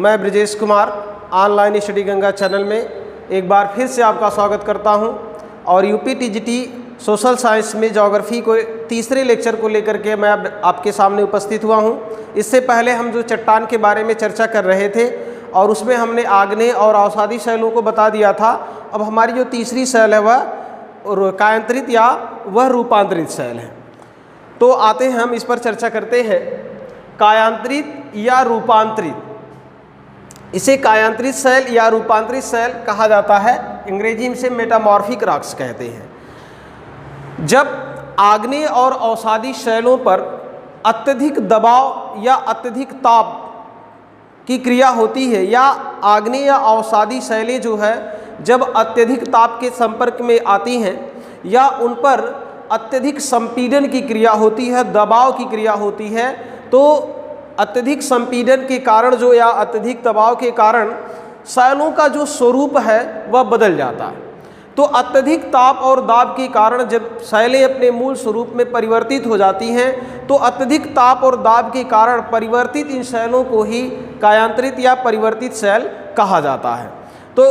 मैं Brajesh Kumar online study Ganga channel में एक बार फिर से आपका स्वागत करता हूं और यूपी टीजीटी सोशल साइंस में ज्योग्राफी को तीसरे लेक्चर को लेकर के मैं आपके सामने उपस्थित हुआ हूं। इससे पहले हम जो चट्टान के बारे में चर्चा कर रहे थे और उसमें हमने आग्नेय और अवसादी शैलों को बता दिया था। अब हमारी जो तीसरी शैल है वह कायांतरित या वह रूपांतरित शैल है। तो आते हैं हम इस पर चर्चा करते हैं। कायांतरित या रूपांतरित, इसे कायांतरित शैल या रूपांतरित शैल कहा जाता है। अंग्रेजी में से मेटामॉर्फिक रॉक्स कहते हैं। जब आग्नेय और अवसादी शैलों पर अत्यधिक दबाव या अत्यधिक ताप की क्रिया होती है, या आग्नेय या अवसादी शैलें जो है जब अत्यधिक ताप के संपर्क में आती हैं या उन पर अत्यधिक संपीड़न की क्रिया होती है, दबाव की क्रिया होती है, तो अत्यधिक संपीड़न के कारण जो या अत्यधिक दबाव के कारण शैलों का जो स्वरूप है वह बदल जाता है। तो अत्यधिक ताप और दाब के कारण जब शैलें अपने मूल स्वरूप में परिवर्तित हो जाती हैं, तो अत्यधिक ताप और दाब के कारण परिवर्तित इन शैलों को ही कायांतरित या परिवर्तित शैल कहा जाता है। तो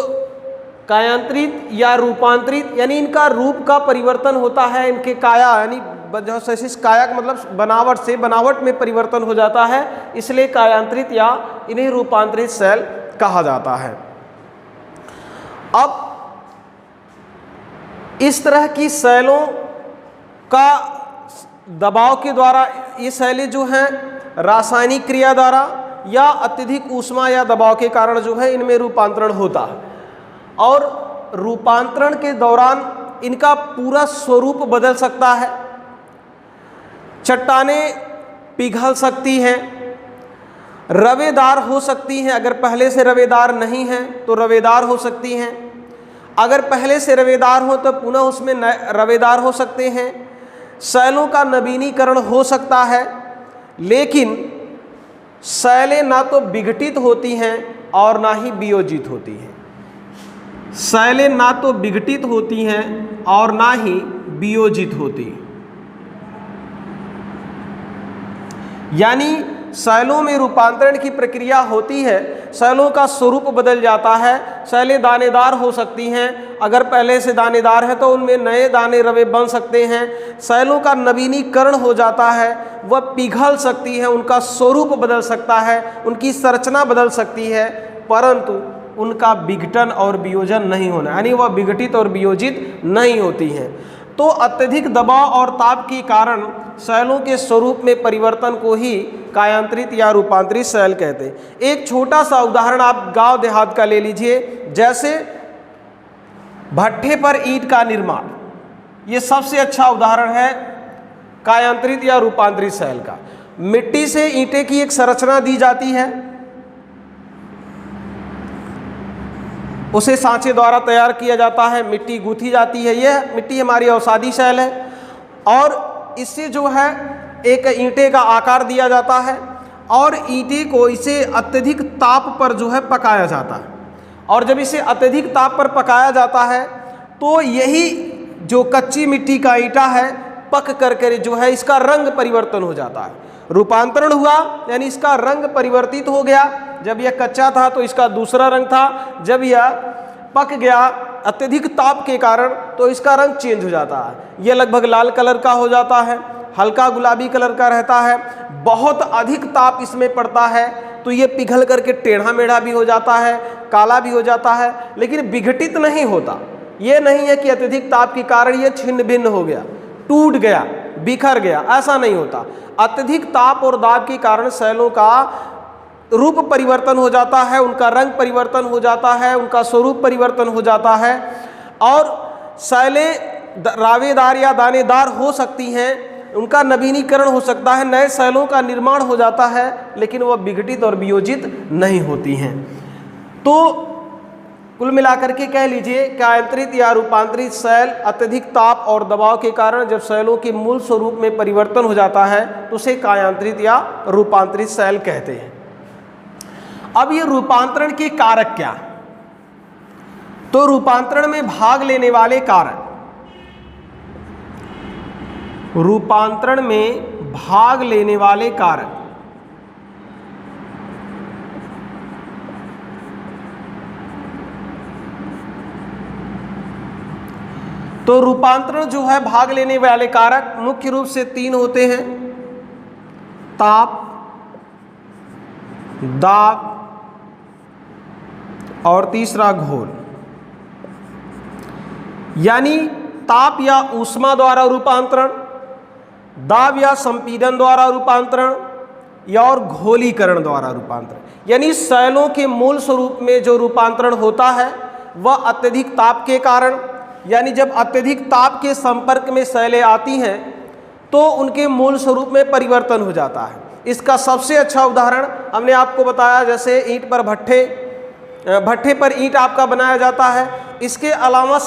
कायांतरित या रूपांतरित यानी इनका रूप का परिवर्तन होता है, इनके काया यानी काया का मतलब बनावट से बनावट में परिवर्तन हो जाता है, इसलिए कायांतरित या इन्हें रूपांतरित शैल कहा जाता है। अब इस तरह की शैलों का दबाव के द्वारा ये शैलें जो हैं रासायनिक क्रिया द्वारा या अत्यधिक ऊष्मा या दबाव के कारण जो है इनमें रूपांतरण होता है, और रूपांतरण के दौरान इनका पूरा स्वरूप बदल सकता है। चट्टानें पिघल सकती हैं, रवेदार हो सकती हैं, अगर पहले से रवेदार नहीं हैं तो रवेदार हो सकती हैं, अगर पहले से रवेदार हो तो पुनः उसमें रवेदार हो सकते हैं। शैलों का नवीनीकरण हो सकता है, लेकिन शैलें ना तो विघटित होती हैं और ना ही वियोजित होती हैं। शैलें ना तो विघटित होती हैं और ना ही वियोजित होती हैं। यानी शैलों में रूपांतरण की प्रक्रिया होती है, शैलों का स्वरूप बदल जाता है। शैलें दानेदार हो सकती हैं, अगर पहले से दानेदार है तो उनमें नए दाने रवे बन सकते हैं। शैलों का नवीनीकरण हो जाता है, वह पिघल सकती है, उनका स्वरूप बदल सकता है, उनकी संरचना बदल सकती है, परंतु उनका विघटन और वियोजन नहीं होना, यानी वह विघटित और वियोजित नहीं होती हैं। तो अत्यधिक दबाव और ताप के कारण शैलों के स्वरूप में परिवर्तन को ही कायांतरित या रूपांतरित शैल कहते हैं। एक छोटा सा उदाहरण आप गांव देहात का ले लीजिए, जैसे भट्ठे पर ईंट का निर्माण, ये सबसे अच्छा उदाहरण है कायांतरित या रूपांतरित शैल का। मिट्टी से ईंटें की एक संरचना दी जाती है, उसे सांचे द्वारा तैयार किया जाता है, मिट्टी गूंथी जाती है। यह मिट्टी हमारी अवसादी शैल है, और इससे जो है एक ईंटे का आकार दिया जाता है और ईंटे को इसे अत्यधिक ताप पर जो है पकाया जाता है। और जब इसे अत्यधिक ताप पर पकाया जाता है तो यही जो कच्ची मिट्टी का ईंटा है पक करके जो है इसका रंग परिवर्तन हो जाता है। रूपांतरण हुआ यानी इसका रंग परिवर्तित हो गया। जब यह कच्चा था तो इसका दूसरा रंग था, जब यह पक गया अत्यधिक ताप के कारण तो इसका रंग चेंज हो जाता है। यह लगभग लाल कलर का हो जाता है, हल्का गुलाबी कलर का रहता है। बहुत अधिक ताप इसमें पड़ता है तो ये पिघल करके टेढ़ा मेढ़ा भी हो जाता है, काला भी हो जाता है, लेकिन विघटित नहीं होता। ये नहीं है कि अत्यधिक ताप के कारण ये छिन्न भिन्न हो गया, टूट गया, बिखर गया, ऐसा नहीं होता। अत्यधिक ताप और दाब के कारण शैलों का रूप परिवर्तन हो जाता है, उनका रंग परिवर्तन हो जाता है, उनका स्वरूप परिवर्तन हो जाता है, और शैलें रावेदार या दानेदार हो सकती हैं, उनका नवीनीकरण हो सकता है, नए शैलों का निर्माण हो जाता है, लेकिन वह विघटित और वियोजित नहीं होती हैं। तो कुल मिलाकर के कह लीजिए कायांतरित या रूपांतरित शैल अत्यधिक ताप और दबाव के कारण जब शैलों के मूल स्वरूप में परिवर्तन हो जाता है तो उसे कायांतरित या रूपांतरित शैल कहते हैं। अब ये रूपांतरण के कारक क्या? तो रूपांतरण में भाग लेने वाले कारक, रूपांतरण में भाग लेने वाले कारक तो रूपांतरण जो है भाग लेने वाले कारक मुख्य रूप से 3 होते हैं, ताप, दाब और तीसरा घोल। यानी ताप या ऊष्मा द्वारा रूपांतरण, दाब या संपीड़न द्वारा रूपांतरण या और घोलीकरण द्वारा रूपांतरण। यानी शैलों के मूल स्वरूप में जो रूपांतरण होता है वह अत्यधिक ताप के कारण, यानी जब अत्यधिक ताप के संपर्क में शैलें आती हैं तो उनके मूल स्वरूप में परिवर्तन हो जाता है। इसका सबसे अच्छा उदाहरण हमने आपको बताया, जैसे ईंट पर भट्ठे पर ईंट आपका बनाया जाता है। इसके अलावा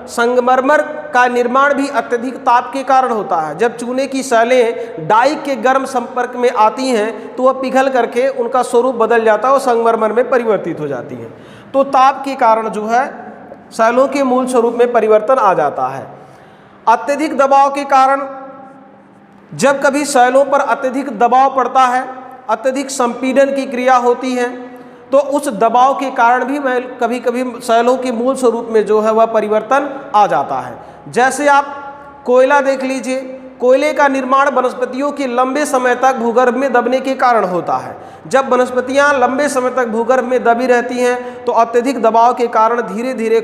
संगमरमर का निर्माण भी अत्यधिक ताप के कारण होता है। जब चूने की शैलें डाई के गर्म संपर्क में आती हैं तो वह पिघल करके उनका स्वरूप बदल जाता है और संगमरमर में परिवर्तित हो जाती हैं। तो ताप के कारण जो है शैलों के मूल स्वरूप में परिवर्तन आ जाता है। अत्यधिक दबाव के कारण, जब कभी शैलों पर अत्यधिक दबाव पड़ता है, अत्यधिक संपीड़न की क्रिया होती है, तो उस दबाव के कारण भी कभी कभी शैलों के मूल स्वरूप में जो है वह परिवर्तन आ जाता है। जैसे आप कोयला देख लीजिए, कोयले का निर्माण वनस्पतियों के लंबे समय तक भूगर्भ में दबने के कारण होता है। जब वनस्पतियां लंबे समय तक भूगर्भ में दबी रहती हैं तो अत्यधिक दबाव के कारण धीरे धीरे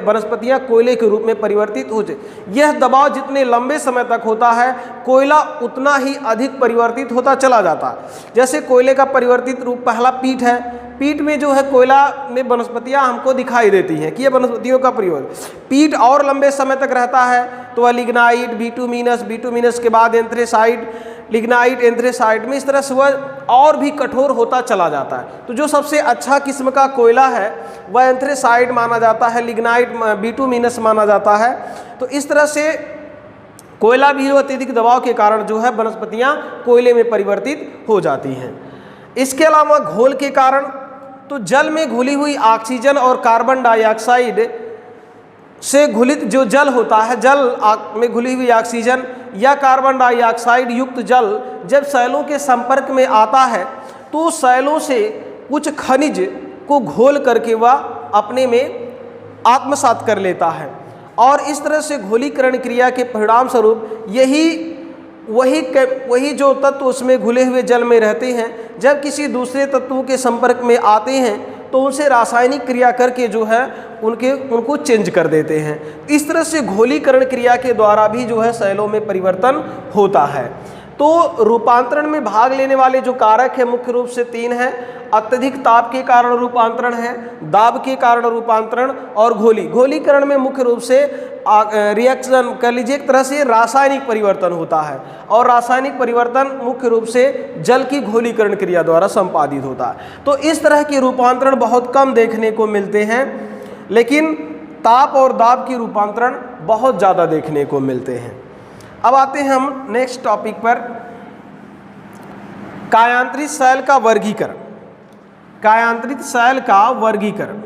वनस्पतियां कोयले के रूप में परिवर्तित हो जाए। यह दबाव जितने लंबे समय तक होता है, कोयला उतना ही अधिक परिवर्तित होता चला जाता है। जैसे कोयले का परिवर्तित रूप पहला पीट है। पीट में जो है कोयला में वनस्पतियां हमको दिखाई देती हैं कि ये वनस्पतियों का परिवर्तन। पीट और लंबे समय तक रहता है तो वह लिग्नाइट, बिटुमिनस के बाद एंथ्रेसाइट, लिग्नाइट, एंथ्रेसाइट में इस तरह से वह और भी कठोर होता चला जाता है। तो जो सबसे अच्छा किस्म का कोयला है वह एंथ्रेसाइट माना जाता है, लिग्नाइट, बिटुमिनस माना जाता है। तो इस तरह से कोयला भी अत्यधिक दबाव के कारण जो है वनस्पतियां कोयले में परिवर्तित हो जाती हैं। इसके अलावा घोल के कारण, तो जल में घुली हुई ऑक्सीजन और कार्बन डाइऑक्साइड से घुलित जो जल होता है, जल में घुली हुई ऑक्सीजन या कार्बन डाइऑक्साइड युक्त जल जब शैलों के संपर्क में आता है तो शैलों से कुछ खनिज को घोल करके वह अपने में आत्मसात कर लेता है और इस तरह से घोलीकरण क्रिया के परिणाम स्वरूप वही जो तत्व उसमें घुले हुए जल में रहते हैं, जब किसी दूसरे तत्वों के संपर्क में आते हैं तो उनसे रासायनिक क्रिया करके जो है उनको चेंज कर देते हैं। इस तरह से घोलीकरण क्रिया के द्वारा भी जो है शैलों में परिवर्तन होता है। तो रूपांतरण में भाग लेने वाले जो कारक है मुख्य रूप से 3 हैं। अत्यधिक ताप के कारण रूपांतरण है, दाब के कारण रूपांतरण और घोलीकरण में मुख्य रूप से रिएक्शन कर लीजिए, एक तरह से रासायनिक परिवर्तन होता है और रासायनिक परिवर्तन मुख्य रूप से जल की घोलीकरण क्रिया द्वारा संपादित होता है। तो इस तरह के रूपांतरण बहुत कम देखने को मिलते हैं, लेकिन ताप और दाब की रूपांतरण बहुत ज़्यादा देखने को मिलते हैं। अब आते हैं हम नेक्स्ट टॉपिक पर, कायांतरित शैल का वर्गीकरण। कायांतरित शैल का वर्गीकरण।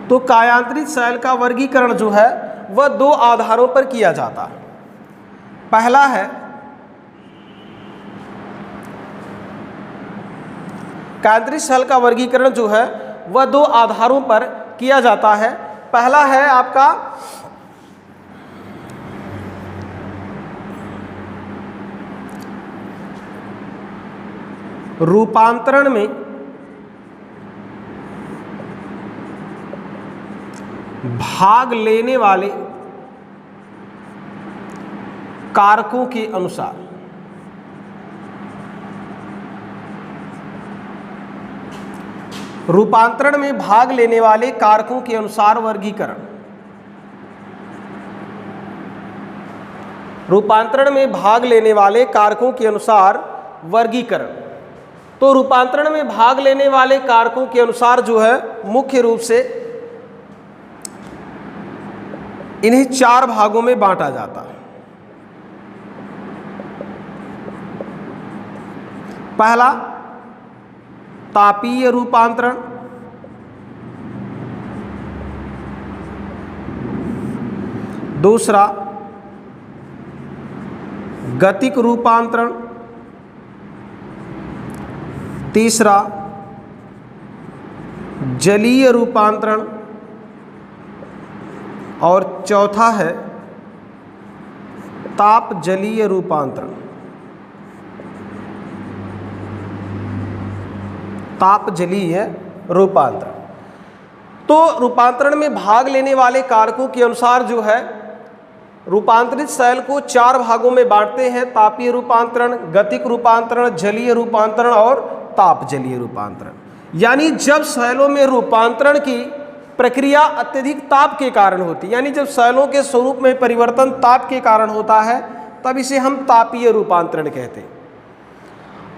तो कायांतरित शैल का वर्गीकरण जो है वह 2 आधारों पर किया जाता है। पहला है कायांतरित शैल का वर्गीकरण जो है वह 2 आधारों पर किया जाता है। पहला है आपका रूपांतरण में भाग लेने वाले कारकों के अनुसार। रूपांतरण में भाग लेने वाले कारकों के अनुसार वर्गीकरण। रूपांतरण में भाग लेने वाले कारकों के अनुसार वर्गीकरण। तो रूपांतरण में भाग लेने वाले कारकों के अनुसार जो है मुख्य रूप से इन्हें 4 भागों में बांटा जाता है। पहला तापीय रूपांतरण, दूसरा गतिक रूपांतरण, तीसरा जलीय रूपांतरण और चौथा है ताप जलीय रूपांतरण। ताप जलीय रूपांतरण। तो रूपांतरण में भाग लेने वाले कारकों के अनुसार जो है रूपांतरित शैल को 4 भागों में बांटते हैं: तापीय रूपांतरण, गतिक रूपांतरण, जलीय रूपांतरण और ताप जलीय रूपांतरण। यानी जब शैलों में रूपांतरण की प्रक्रिया अत्यधिक ताप के कारण होती है, यानी जब शैलों के स्वरूप में परिवर्तन ताप के कारण होता है, तब इसे हम तापीय रूपांतरण कहते हैं।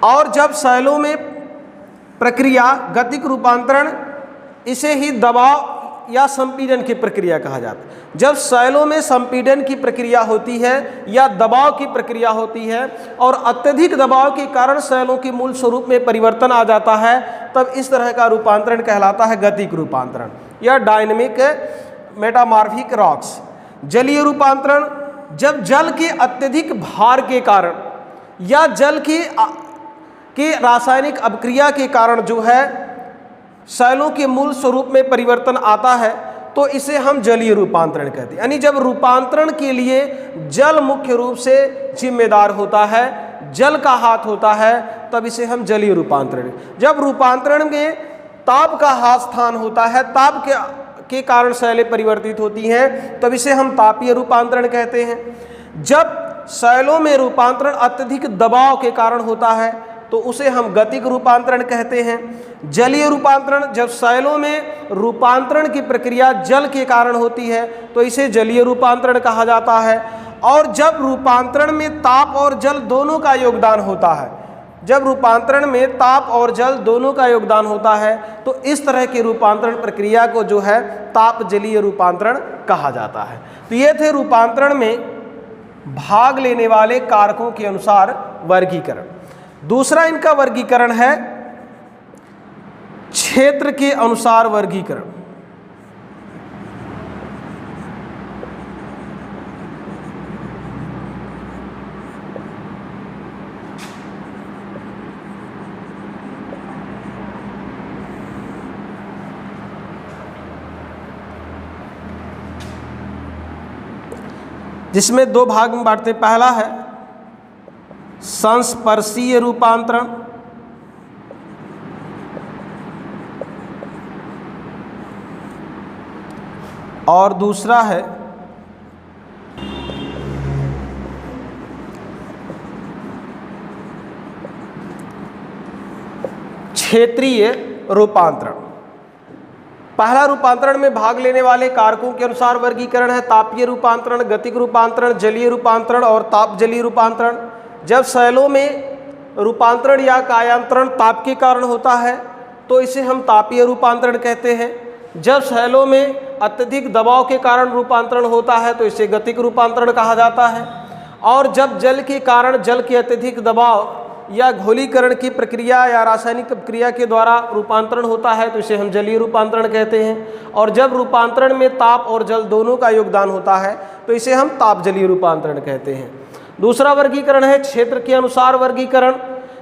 और जब शैलों में प्रक्रिया गतिक रूपांतरण, इसे ही दबाव या संपीड़न की प्रक्रिया कहा जाता है। जब शैलों में संपीड़न की प्रक्रिया होती है या दबाव की प्रक्रिया होती है और अत्यधिक दबाव के कारण शैलों के मूल स्वरूप में परिवर्तन आ जाता है, तब इस तरह का रूपांतरण कहलाता है गतिक रूपांतरण या डायनेमिक मेटामॉर्फिक रॉक्स। जलीय रूपांतरण, जब जल के अत्यधिक भार के कारण या जल के रासायनिक अभिक्रिया के कारण जो है शैलों के मूल स्वरूप में परिवर्तन आता है, तो इसे हम जलीय रूपांतरण कहते हैं। यानी जब रूपांतरण के लिए जल मुख्य रूप से जिम्मेदार होता है, जल का हाथ होता है, तब इसे हम जलीय रूपांतरण। जब रूपांतरण में ताप का हाथ स्थान होता है, ताप के कारण शैलें परिवर्तित होती हैं, तब इसे हम तापीय रूपांतरण कहते हैं। जब शैलों में रूपांतरण अत्यधिक दबाव के कारण होता है, तो उसे हम गतिक रूपांतरण कहते हैं। जलीय रूपांतरण, जब शैलों में रूपांतरण की प्रक्रिया जल के कारण होती है, तो इसे जलीय रूपांतरण कहा जाता है। और जब रूपांतरण में ताप और जल दोनों का योगदान होता है, जब रूपांतरण में ताप और जल दोनों का योगदान होता है, तो इस तरह की रूपांतरण प्रक्रिया को जो है ताप जलीय रूपांतरण कहा जाता है। तो ये थे रूपांतरण में भाग लेने वाले कारकों के अनुसार वर्गीकरण। दूसरा इनका वर्गीकरण है क्षेत्र के अनुसार वर्गीकरण। जिसमें 2 भाग में बांटते। पहला है संस्पर्शीय रूपांतरण और दूसरा है क्षेत्रीय रूपांतरण। पहला रूपांतरण में भाग लेने वाले कारकों के अनुसार वर्गीकरण है तापीय रूपांतरण, गतिक रूपांतरण, जलीय रूपांतरण और ताप जलीय रूपांतरण। जब शैलों में रूपांतरण या कायांतरण ताप के कारण होता है, तो इसे हम तापीय रूपांतरण कहते हैं। जब शैलों में अत्यधिक दबाव के कारण रूपांतरण होता है, तो इसे गतिक रूपांतरण कहा जाता है। और जब जल के कारण जल के अत्यधिक दबाव या घोलीकरण की प्रक्रिया या रासायनिक प्रक्रिया के द्वारा रूपांतरण होता है, तो इसे हम जलीय रूपांतरण कहते हैं। और जब रूपांतरण में ताप और जल दोनों का योगदान होता है, तो इसे हम ताप जलीय रूपांतरण कहते हैं। दूसरा वर्गीकरण है क्षेत्र के अनुसार वर्गीकरण,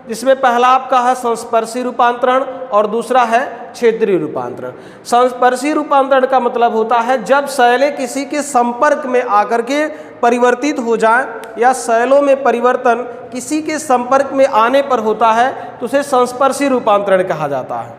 जिसमें पहला आपका है संस्पर्शी रूपांतरण और दूसरा है क्षेत्रीय रूपांतरण। संस्पर्शी रूपांतरण का मतलब होता है जब शैलें किसी के संपर्क में आकर के परिवर्तित हो जाएं या शैलों में परिवर्तन किसी के संपर्क में आने पर होता है, तो उसे संस्पर्शी रूपांतरण कहा जाता है।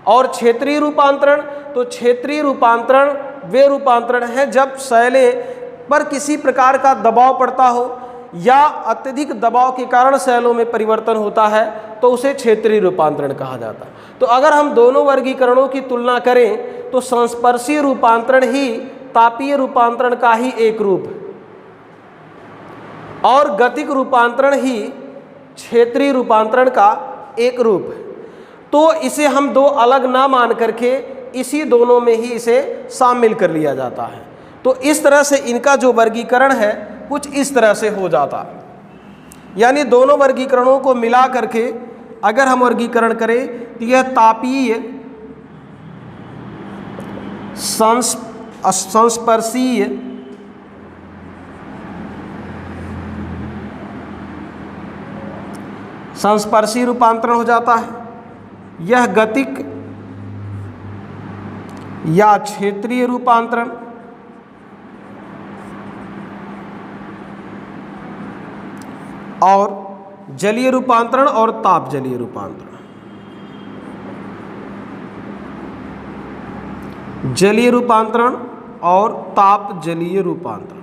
और क्षेत्रीय रूपांतरण, तो क्षेत्रीय रूपांतरण वे रूपांतरण हैं जब शैलें पर किसी प्रकार का दबाव पड़ता हो या अत्यधिक दबाव के कारण शैलों में परिवर्तन होता है, तो उसे क्षेत्रीय रूपांतरण कहा जाता है। तो अगर हम दोनों वर्गीकरणों की तुलना करें, तो संस्पर्शीय रूपांतरण ही तापीय रूपांतरण का ही एक रूप और गतिक रूपांतरण ही क्षेत्रीय रूपांतरण का एक रूप है। तो इसे हम दो अलग ना मान करके इसी दोनों में ही इसे शामिल कर लिया जाता है। तो इस तरह से इनका जो वर्गीकरण है कुछ इस तरह से हो जाता है। यानी दोनों वर्गीकरणों को मिला करके अगर हम वर्गीकरण करें, तो यह तापीय, संस्पर्शीय, संस्पर्शी रूपांतरण हो जाता है। यह गतिक या क्षेत्रीय रूपांतरण और जलीय रूपांतरण और ताप जलीय रूपांतरण। जलीय रूपांतरण और ताप जलीय रूपांतरण।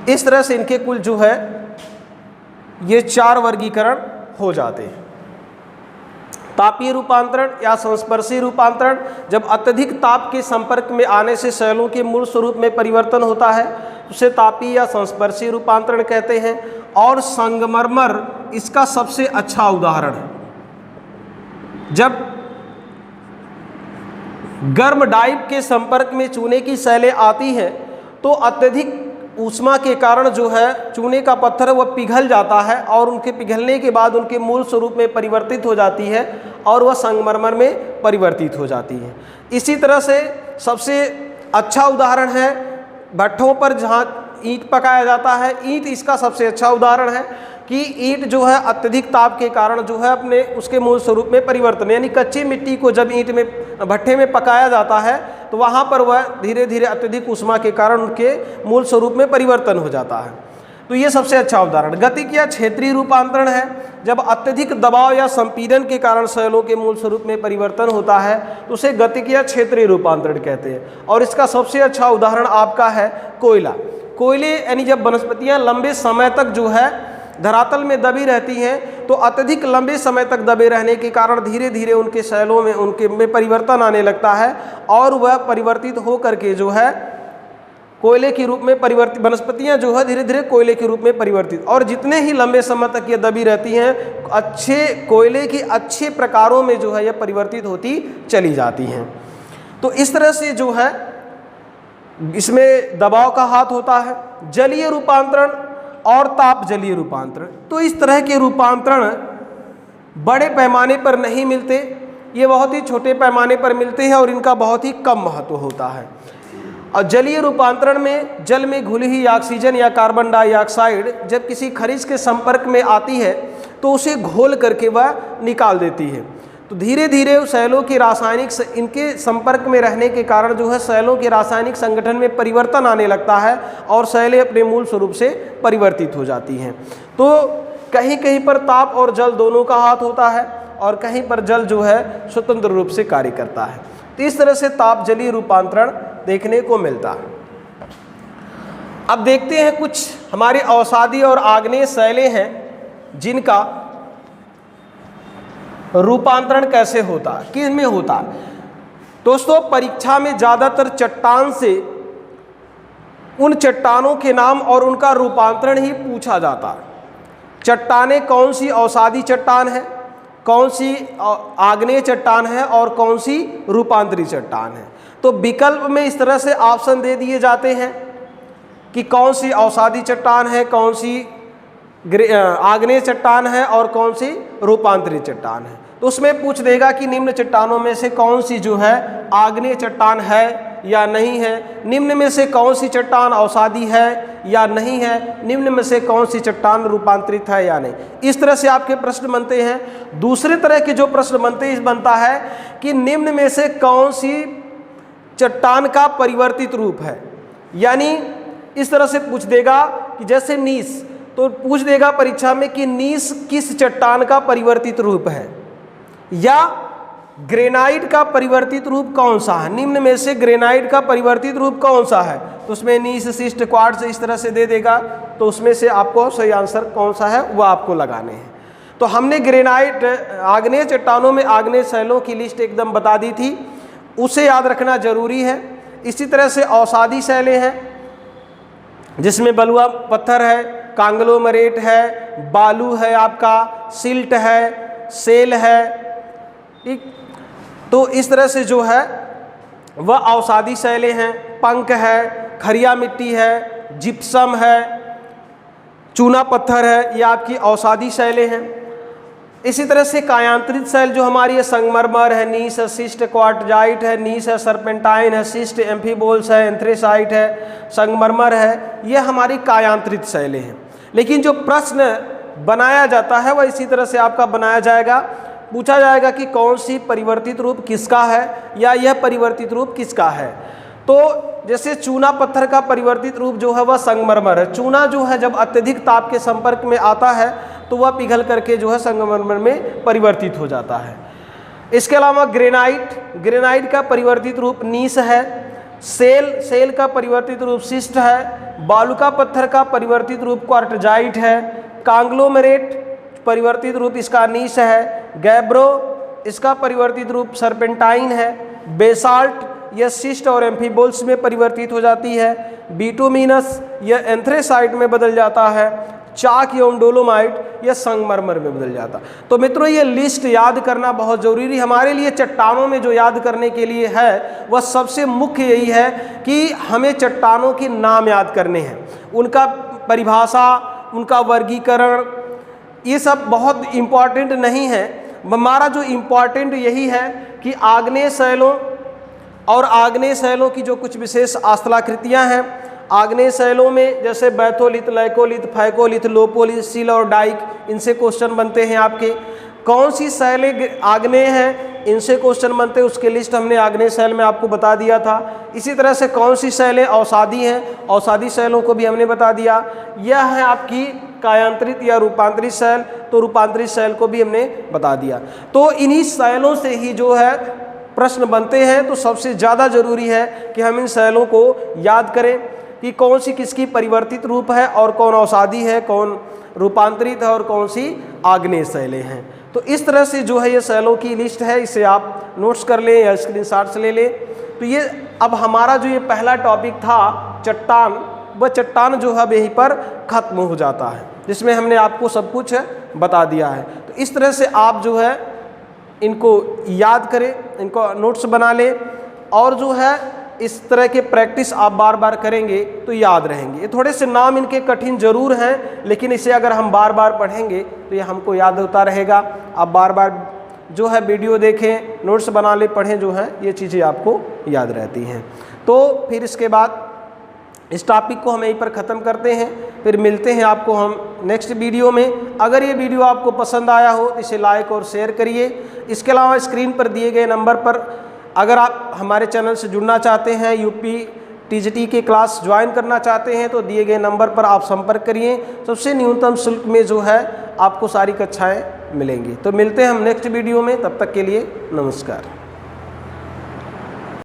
इस तरह से इनके कुल जो है ये 4 वर्गीकरण हो जाते हैं। तापीय रूपांतरण या संस्पर्शी रूपांतरण, जब अत्यधिक ताप के संपर्क में आने से सेलों के मूल स्वरूप में परिवर्तन होता है, उसे तापीय या संस्पर्शी रूपांतरण कहते हैं। और संगमरमर इसका सबसे अच्छा उदाहरण है। जब गर्म डाइव के संपर्क में चूने की सेलें आती हैं तो अत्यधिक ऊष्मा के कारण जो है चूने का पत्थर वह पिघल जाता है और उनके पिघलने के बाद उनके मूल स्वरूप में परिवर्तित हो जाती है और वह संगमरमर में परिवर्तित हो जाती है। इसी तरह से सबसे अच्छा उदाहरण है भट्ठों पर जहाँ ईंट पकाया जाता है। ईंट इसका सबसे अच्छा उदाहरण है कि ईंट जो है अत्यधिक ताप के कारण जो है अपने उसके मूल स्वरूप में परिवर्तन, यानी कच्ची मिट्टी को जब ईंट में भट्ठे में पकाया जाता है तो वहाँ पर वह धीरे धीरे अत्यधिक ऊष्मा के कारण उनके मूल स्वरूप में परिवर्तन हो जाता है। तो ये सबसे अच्छा उदाहरण। गतिक या क्षेत्रीय रूपांतरण है, जब अत्यधिक दबाव या संपीड़न के कारण सेलों के मूल स्वरूप में परिवर्तन होता है तो उसे गतिक या क्षेत्रीय रूपांतरण कहते हैं। और इसका सबसे अच्छा उदाहरण आपका है कोयला। कोयले यानी जब वनस्पतियाँ लंबे समय तक जो है धरातल में दबी रहती हैं तो अत्यधिक लंबे समय तक दबे रहने के कारण धीरे धीरे उनके सेलों में उनके में परिवर्तन आने लगता है और वह परिवर्तित हो करके जो है कोयले के रूप में परिवर्तित, वनस्पतियां जो है धीरे धीरे कोयले के रूप में परिवर्तित। और जितने ही लंबे समय तक ये दबी रहती हैं अच्छे कोयले के अच्छे प्रकारों में जो है यह परिवर्तित होती चली जाती हैं। तो इस तरह से जो है इसमें दबाव का हाथ होता है। जलीय रूपांतरण और ताप जलीय रूपांतरण, तो इस तरह के रूपांतरण बड़े पैमाने पर नहीं मिलते, ये बहुत ही छोटे पैमाने पर मिलते हैं और इनका बहुत ही कम महत्व होता है। और जलीय रूपांतरण में जल में घुली हुई ऑक्सीजन या कार्बन डाइऑक्साइड जब किसी खनिज के संपर्क में आती है तो उसे घोल करके वह निकाल देती है। तो धीरे धीरे सेलों के रासायनिक इनके संपर्क में रहने के कारण जो है सेलों के रासायनिक संगठन में परिवर्तन आने लगता है और सेलें अपने मूल स्वरूप से परिवर्तित हो जाती हैं। तो कहीं कहीं पर ताप और जल दोनों का हाथ होता है और कहीं पर जल जो है स्वतंत्र रूप से कार्य करता है। तो इस तरह से ताप जलीय रूपांतरण देखने को मिलता है। अब देखते हैं कुछ हमारे अवसादी और आग्नेय सेलें हैं जिनका रूपांतरण कैसे होता है, किस में होता है। दोस्तों परीक्षा में ज़्यादातर चट्टान से उन चट्टानों के नाम और उनका रूपांतरण ही पूछा जाता है। चट्टानें कौन सी अवसादी चट्टान है, कौन सी आग्नेय चट्टान है और कौन सी रूपांतरित चट्टान है। तो विकल्प में इस तरह से ऑप्शन दे दिए जाते हैं कि कौन सी अवसादी चट्टान है, कौन सी आग्नेय चट्टान है और कौन सी रूपांतरित चट्टान है। तो उसमें पूछ देगा कि निम्न चट्टानों में से कौन सी जो है आग्नेय चट्टान है या नहीं है, निम्न में से कौन सी चट्टान अवसादी है या नहीं है, निम्न में से कौन सी चट्टान रूपांतरित है या नहीं। इस तरह से आपके प्रश्न बनते हैं। दूसरे तरह के जो प्रश्न बनते हैं बनता है कि निम्न में से कौन सी चट्टान का परिवर्तित रूप है, यानी इस तरह से पूछ देगा कि जैसे नीस, तो पूछ देगा परीक्षा में कि नीस किस चट्टान का परिवर्तित रूप है, या ग्रेनाइट का परिवर्तित रूप कौन सा है, निम्न में से ग्रेनाइट का परिवर्तित रूप कौन सा है। तो उसमें नीस, शिस्ट, क्वार्ट्ज इस तरह से दे देगा, तो उसमें से आपको सही आंसर कौन सा है वह आपको लगाने हैं। तो हमने ग्रेनाइट आग्नेय चट्टानों में आग्नेय शैलों की लिस्ट एकदम बता दी थी, उसे याद रखना जरूरी है। इसी तरह से अवसादी शैलें हैं जिसमें बलुआ पत्थर है, कांग्लोमरेट है, बालू है, आपका सिल्ट है, सेल है, ठीक। तो इस तरह से जो है वह अवसादी शैलें हैं। पंक है, खरिया मिट्टी है, जिप्सम है, चूना पत्थर है, ये आपकी अवसादी शैलें हैं। इसी तरह से कायांतरित शैल जो हमारी है संगमरमर है, नीस है, शिस्ट क्वार्टजाइट है, नीस है, सर्पेंटाइन है, शिस्ट एम्फीबोल्स है, एंथ्रेसाइट है, संगमरमर है, ये हमारी कायांतरित शैलें हैं। लेकिन जो प्रश्न बनाया जाता है वह इसी तरह से आपका बनाया जाएगा, पूछा जाएगा कि कौन सी परिवर्तित रूप किसका है या यह परिवर्तित रूप किसका है। तो जैसे चूना पत्थर का परिवर्तित रूप जो है वह संगमरमर है। चूना जो है जब अत्यधिक ताप के संपर्क में आता है तो वह पिघल करके जो है संगमरमर में परिवर्तित हो जाता है। इसके अलावा ग्रेनाइट का परिवर्तित रूप नीस है। सेल का परिवर्तित रूप शिस्ट है। बालुका पत्थर का परिवर्तित रूप क्वार्टजाइट है। कांग्लोमेरेट परिवर्तित रूप इसका नीस है। गैब्रो इसका परिवर्तित रूप सर्पेंटाइन है। बेसाल्ट यह शिस्ट और एम्फीबोल्स में परिवर्तित हो जाती है। बिटुमिनस यह एंथ्रेसाइट में बदल जाता है। चाक एवं डोलोमाइट यह संगमरमर में बदल जाता। तो मित्रों ये लिस्ट याद करना बहुत ज़रूरी हमारे लिए। चट्टानों में जो याद करने के लिए है वह सबसे मुख्य यही है कि हमें चट्टानों के नाम याद करने हैं, उनका परिभाषा, उनका वर्गीकरण, ये सब बहुत इम्पॉर्टेंट नहीं है। हमारा जो इम्पॉर्टेंट यही है कि आग्नेय शैलों और आग्नेय शैलों की जो कुछ विशेष स्थलाकृतियाँ हैं, आग्नेय शैलों में जैसे batholith, laccolith, phacolith, lopolith, seal और डाइक, इनसे क्वेश्चन बनते हैं आपके। कौन सी शैलें आग्नेय हैं, इनसे क्वेश्चन बनते हैं, उसके लिस्ट हमने आग्नेय शैल में आपको बता दिया था। इसी तरह से कौन सी शैलें अवसादी हैं, अवसादी शैलों को भी हमने बता दिया। यह है आपकी कायांतरित या रूपांतरित शैल, तो रूपांतरित शैल को भी हमने बता दिया। तो इन्हीं शैलों से ही जो है प्रश्न बनते हैं। तो सबसे ज़्यादा जरूरी है कि हम इन शैलों को याद करें कि कौन सी किसकी परिवर्तित रूप है और कौन अवसादी है, कौन रूपांतरित है और कौन सी आग्नेय शैलें हैं। तो इस तरह से जो है ये शैलों की लिस्ट है, इसे आप नोट्स कर लें या स्क्रीनशॉट्स ले लें। तो ये अब हमारा जो ये पहला टॉपिक था चट्टान, वह चट्टान जो है यहीं पर ख़त्म हो जाता है, जिसमें हमने आपको सब कुछ बता दिया है। तो इस तरह से आप जो है इनको याद करें, इनको नोट्स बना लें और जो है इस तरह के प्रैक्टिस आप बार बार करेंगे तो याद रहेंगे। ये थोड़े से नाम इनके कठिन जरूर हैं, लेकिन इसे अगर हम बार बार पढ़ेंगे तो ये हमको याद होता रहेगा। आप बार बार जो है वीडियो देखें, नोट्स बना ले, पढ़ें, जो है ये चीज़ें आपको याद रहती हैं। तो फिर इसके बाद इस टॉपिक को हम यहीं पर ख़त्म करते हैं। फिर मिलते हैं आपको हम नेक्स्ट वीडियो में। अगर ये वीडियो आपको पसंद आया हो तो इसे लाइक और शेयर करिए। इसके अलावा स्क्रीन पर दिए गए नंबर पर अगर आप हमारे चैनल से जुड़ना चाहते हैं, यूपी टीजीटी के क्लास ज्वाइन करना चाहते हैं, तो दिए गए नंबर पर आप संपर्क करिए। सबसे न्यूनतम शुल्क में जो है आपको सारी कक्षाएं मिलेंगी। तो मिलते हैं हम नेक्स्ट वीडियो में, तब तक के लिए नमस्कार।